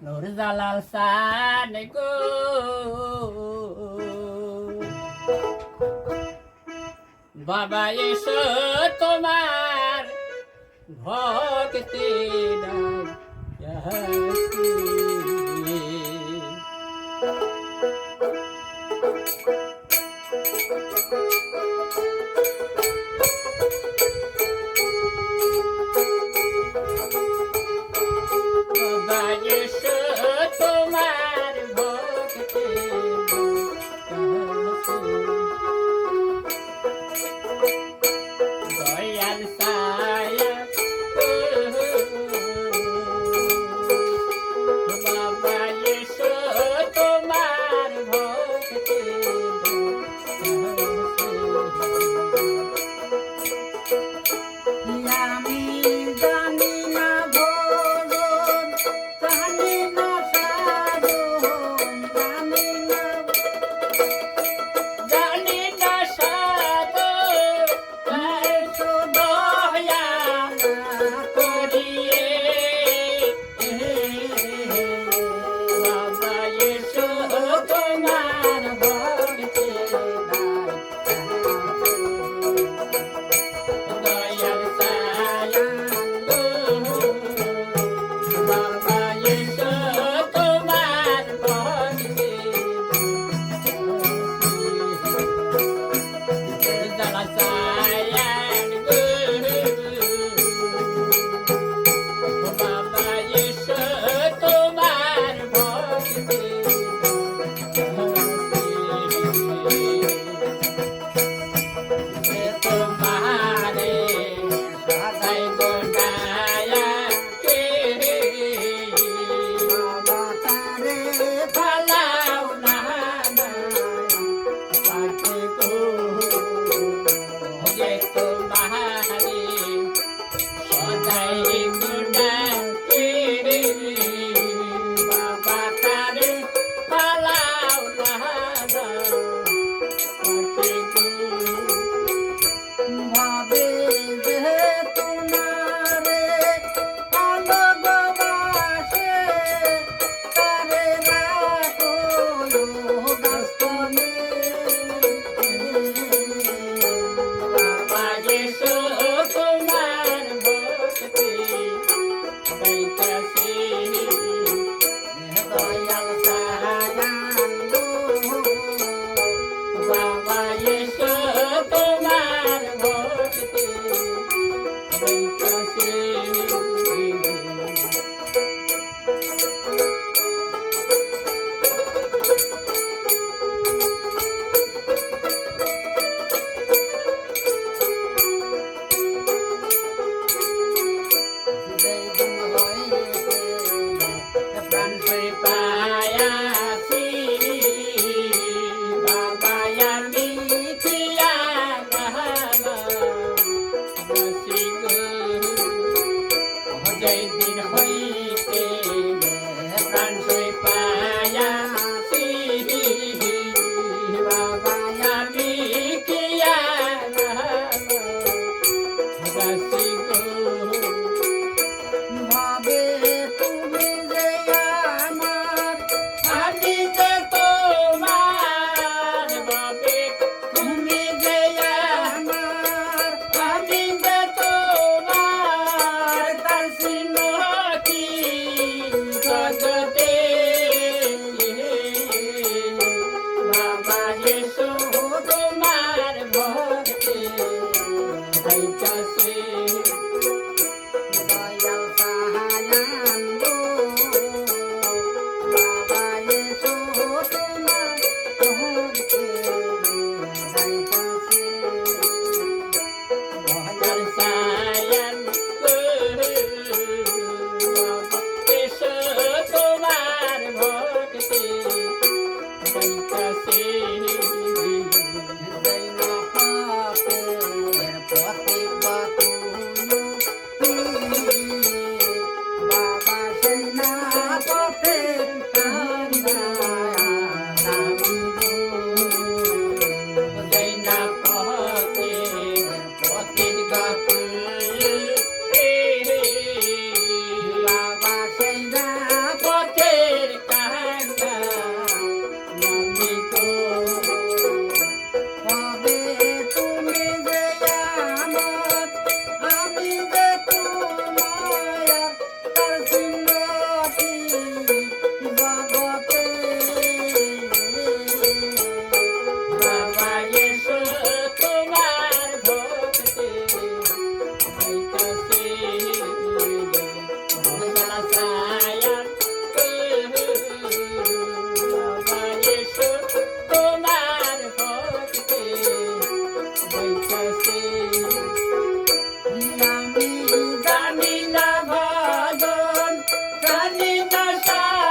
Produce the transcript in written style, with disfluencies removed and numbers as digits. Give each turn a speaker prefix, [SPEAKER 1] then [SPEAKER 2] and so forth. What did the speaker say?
[SPEAKER 1] নুরজালাল সান গো বাবা এসো তোমার ভক্তি ডাকি বাবা এসো তোমার ভক্তি দয়াল সায়া বাবা এসো তোমার ভক্তি
[SPEAKER 2] আমি জানি না ভজন জানি না সাধন
[SPEAKER 1] জানি না সাধু এসো দয়া করিয়ে বাবা এসো তোমার ভক্তি দয়াল সায়া বাবা এসো তোমার ভক্তি জ্বালা সায়ান বাবা এসো তোমার ভক্তি তোমারে সদাই গোনায়া কে
[SPEAKER 2] বাবা তারে
[SPEAKER 1] ফালাও না পাখি গো যে তোমারে সদাই গোনাকে বাবা তারে ফালাও না পাখি গো
[SPEAKER 2] ভাবে যে তোমারে ভালোবাসে তারে রাখো গাস্তনে
[SPEAKER 1] বাবা এসো তোমার ভক্তি গাইতাছি আশা